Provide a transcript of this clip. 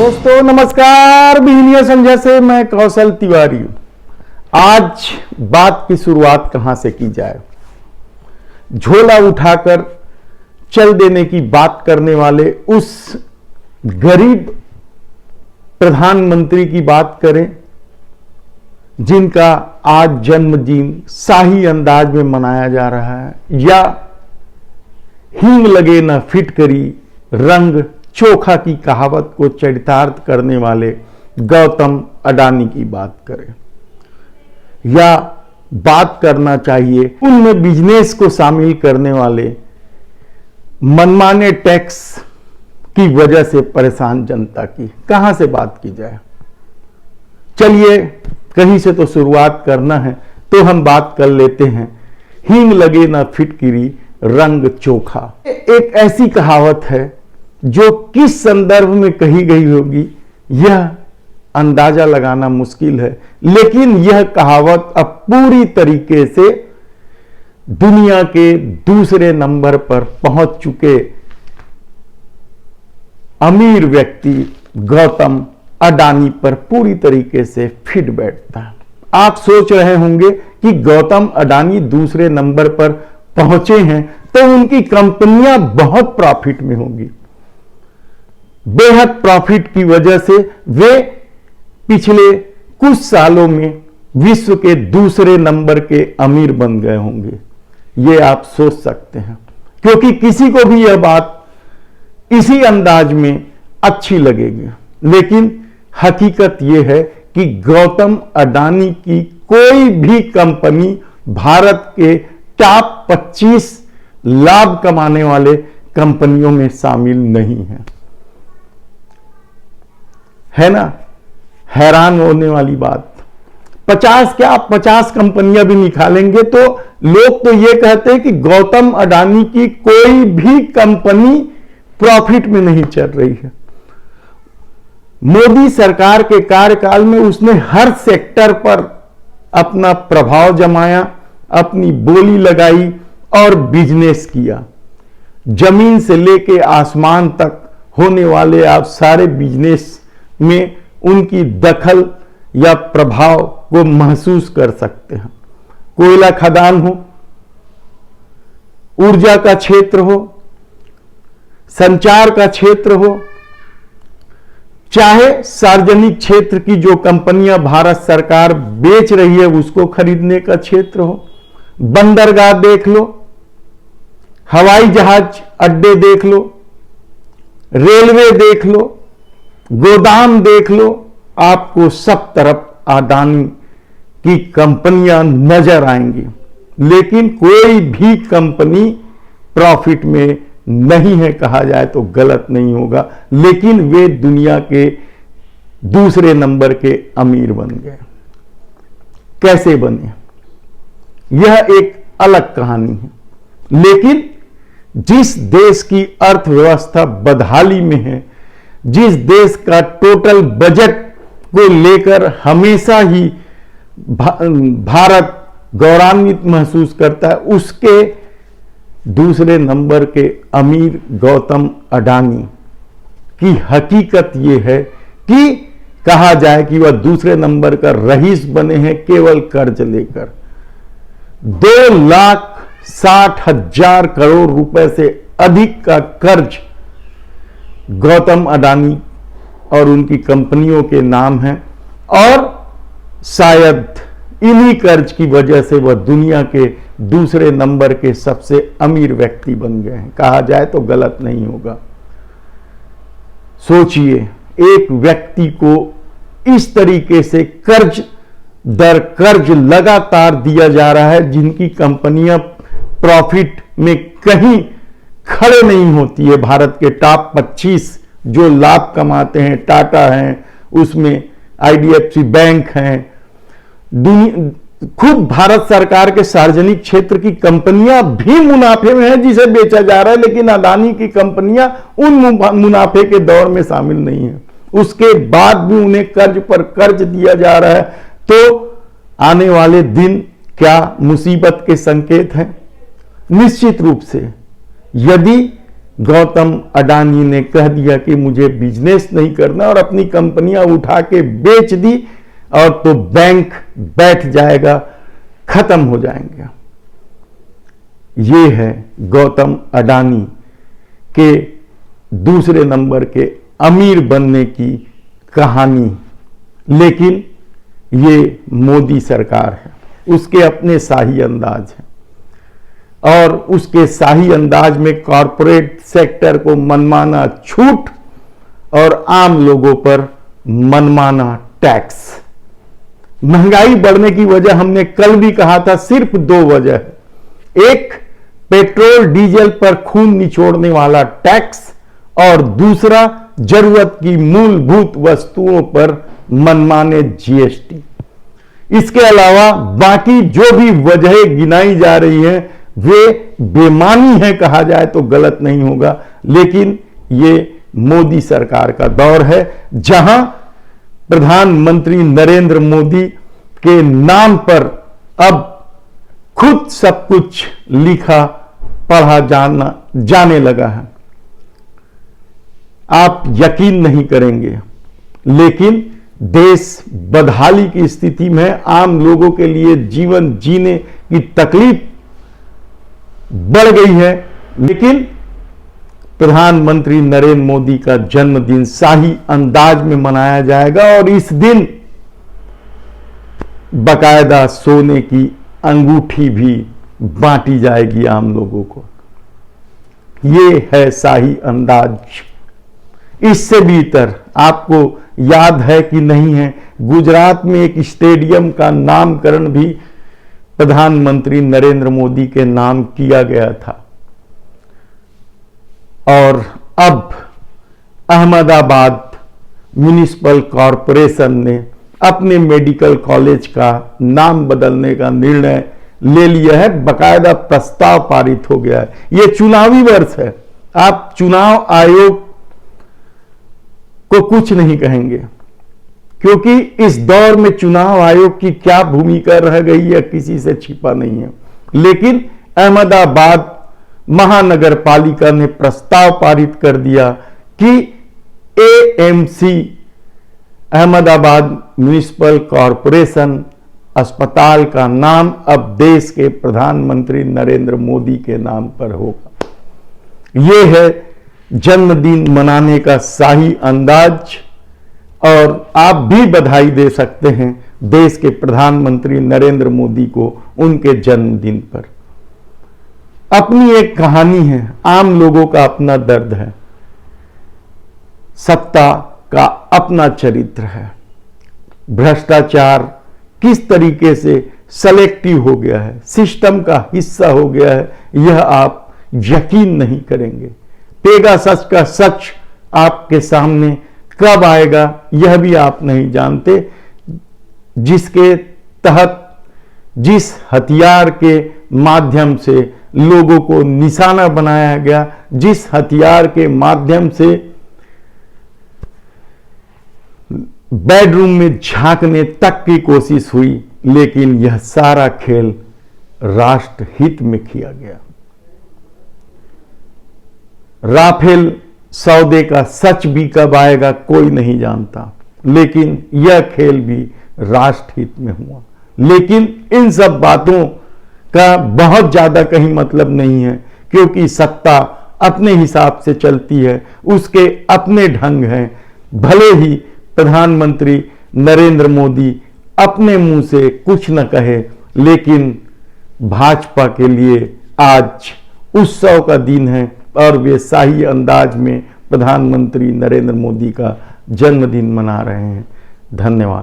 दोस्तों नमस्कार। बिजनेस संजय से मैं कौशल तिवारी हूं। आज बात की शुरुआत कहां से की जाए। झोला उठाकर चल देने की बात करने वाले उस गरीब प्रधानमंत्री की बात करें जिनका आज जन्मदिन शाही अंदाज में मनाया जा रहा है, या हींग लगे न फिटकरी रंग चोखा की कहावत को चरितार्थ करने वाले गौतम अडानी की बात करें, या बात करना चाहिए उनमें बिजनेस को शामिल करने वाले मनमाने टैक्स की वजह से परेशान जनता की। कहां से बात की जाए। चलिए कहीं से तो शुरुआत करना है, तो हम बात कर लेते हैं हींग लगे ना फिटकिरी रंग चोखा। एक ऐसी कहावत है जो किस संदर्भ में कही गई होगी यह अंदाजा लगाना मुश्किल है, लेकिन यह कहावत अब पूरी तरीके से दुनिया के दूसरे नंबर पर पहुंच चुके अमीर व्यक्ति गौतम अडानी पर पूरी तरीके से फिट बैठता है। आप सोच रहे होंगे कि गौतम अडानी दूसरे नंबर पर पहुंचे हैं तो उनकी कंपनियां बहुत प्रॉफिट में होंगी। बेहद प्रॉफिट की वजह से वे पिछले कुछ सालों में विश्व के दूसरे नंबर के अमीर बन गए होंगे। ये आप सोच सकते हैं, क्योंकि किसी को भी यह बात इसी अंदाज में अच्छी लगेगी, लेकिन हकीकत यह है कि गौतम अडानी की कोई भी कंपनी भारत के टॉप 25 लाभ कमाने वाले कंपनियों में शामिल नहीं है ना। हैरान होने वाली बात। 50 क्या 50 कंपनियां भी निकालेंगे तो लोग तो ये कहते हैं कि गौतम अडानी की कोई भी कंपनी प्रॉफिट में नहीं चल रही है। मोदी सरकार के कार्यकाल में उसने हर सेक्टर पर अपना प्रभाव जमाया, अपनी बोली लगाई और बिजनेस किया। जमीन से लेके आसमान तक होने वाले आप सारे बिजनेस में उनकी दखल या प्रभाव को महसूस कर सकते हैं। कोयला खदान हो, ऊर्जा का क्षेत्र हो, संचार का क्षेत्र हो, चाहे सार्वजनिक क्षेत्र की जो कंपनियां भारत सरकार बेच रही है उसको खरीदने का क्षेत्र हो, बंदरगाह देख लो, हवाई जहाज अड्डे देख लो, रेलवे देख लो, गोदाम देख लो, आपको सब तरफ अडानी की कंपनियां नजर आएंगी। लेकिन कोई भी कंपनी प्रॉफिट में नहीं है, कहा जाए तो गलत नहीं होगा, लेकिन वे दुनिया के दूसरे नंबर के अमीर बन गए। कैसे बने यह एक अलग कहानी है, लेकिन जिस देश की अर्थव्यवस्था बदहाली में है, जिस देश का टोटल बजट को लेकर हमेशा ही भारत गौरवान्वित महसूस करता है, उसके दूसरे नंबर के अमीर गौतम अडानी की हकीकत यह है कि कहा जाए कि वह दूसरे नंबर का रईस बने हैं केवल कर्ज लेकर। 2,60,000 करोड़ रुपए से अधिक का कर्ज गौतम अडानी और उनकी कंपनियों के नाम है, और शायद इन्हीं कर्ज की वजह से वह दुनिया के दूसरे नंबर के सबसे अमीर व्यक्ति बन गए हैं। कहा जाए तो गलत नहीं होगा। सोचिए, एक व्यक्ति को इस तरीके से कर्ज दर कर्ज लगातार दिया जा रहा है, जिनकी कंपनियां प्रॉफिट में कहीं खड़े नहीं होती है। भारत के टॉप 25 जो लाभ कमाते हैं, टाटा हैं, उसमें IDFC बैंक हैं, खुद भारत सरकार के सार्वजनिक क्षेत्र की कंपनियां भी मुनाफे में हैं जिसे बेचा जा रहा है, लेकिन अडानी की कंपनियां उन मुनाफे के दौर में शामिल नहीं है। उसके बाद भी उन्हें कर्ज पर कर्ज दिया जा रहा है, तो आने वाले दिन क्या मुसीबत के संकेत हैं। निश्चित रूप से यदि गौतम अडानी ने कह दिया कि मुझे बिजनेस नहीं करना और अपनी कंपनियां उठा के बेच दी, और तो बैंक बैठ जाएगा, खत्म हो जाएंगे। ये है गौतम अडानी के दूसरे नंबर के अमीर बनने की कहानी। लेकिन ये मोदी सरकार है, उसके अपने शाही अंदाज हैं, और उसके शाही अंदाज में कॉरपोरेट सेक्टर को मनमाना छूट और आम लोगों पर मनमाना टैक्स। महंगाई बढ़ने की वजह हमने कल भी कहा था, सिर्फ 2 वजह है। एक, पेट्रोल डीजल पर खून निचोड़ने वाला टैक्स, और दूसरा, जरूरत की मूलभूत वस्तुओं पर मनमाने जीएसटी। इसके अलावा बाकी जो भी वजहें गिनाई जा रही हैं वे बेमानी है, कहा जाए तो गलत नहीं होगा। लेकिन ये मोदी सरकार का दौर है, जहां प्रधानमंत्री नरेंद्र मोदी के नाम पर अब खुद सब कुछ लिखा पढ़ा जाने लगा है। आप यकीन नहीं करेंगे, लेकिन देश बदहाली की स्थिति में है। आम लोगों के लिए जीवन जीने की तकलीफ बढ़ गई है। लेकिन प्रधानमंत्री नरेंद्र मोदी का जन्मदिन शाही अंदाज में मनाया जाएगा, और इस दिन बाकायदा सोने की अंगूठी भी बांटी जाएगी आम लोगों को। ये है शाही अंदाज। इससे भीतर आपको याद है कि नहीं है, गुजरात में एक स्टेडियम का नामकरण भी प्रधानमंत्री नरेंद्र मोदी के नाम किया गया था। और अब अहमदाबाद म्युनिसिपल कॉरपोरेशन ने अपने मेडिकल कॉलेज का नाम बदलने का निर्णय ले लिया है। बकायदा प्रस्ताव पारित हो गया है। यह चुनावी वर्ष है, आप चुनाव आयोग को कुछ नहीं कहेंगे, क्योंकि इस दौर में चुनाव आयोग की क्या भूमिका रह गई है किसी से छिपा नहीं है। लेकिन अहमदाबाद महानगर पालिका ने प्रस्ताव पारित कर दिया कि एएमसी अहमदाबाद म्युनिसिपल कॉरपोरेशन अस्पताल का नाम अब देश के प्रधानमंत्री नरेंद्र मोदी के नाम पर होगा। यह है जन्मदिन मनाने का शाही अंदाज, और आप भी बधाई दे सकते हैं देश के प्रधानमंत्री नरेंद्र मोदी को उनके जन्मदिन पर। अपनी एक कहानी है, आम लोगों का अपना दर्द है, सत्ता का अपना चरित्र है। भ्रष्टाचार किस तरीके से सेलेक्टिव हो गया है, सिस्टम का हिस्सा हो गया है, यह आप यकीन नहीं करेंगे। पेगासस का सच आपके सामने कब आएगा यह भी आप नहीं जानते, जिसके तहत जिस हथियार के माध्यम से लोगों को निशाना बनाया गया, जिस हथियार के माध्यम से बेडरूम में झांकने तक की कोशिश हुई, लेकिन यह सारा खेल राष्ट्र हित में किया गया। राफेल सौदे का सच भी कब आएगा कोई नहीं जानता, लेकिन यह खेल भी राष्ट्र हित में हुआ। लेकिन इन सब बातों का बहुत ज्यादा कहीं मतलब नहीं है, क्योंकि सत्ता अपने हिसाब से चलती है, उसके अपने ढंग हैं। भले ही प्रधानमंत्री नरेंद्र मोदी अपने मुंह से कुछ न कहे, लेकिन भाजपा के लिए आज उत्सव का दिन है, और वे शाही अंदाज में प्रधानमंत्री नरेंद्र मोदी का जन्मदिन मना रहे हैं। धन्यवाद।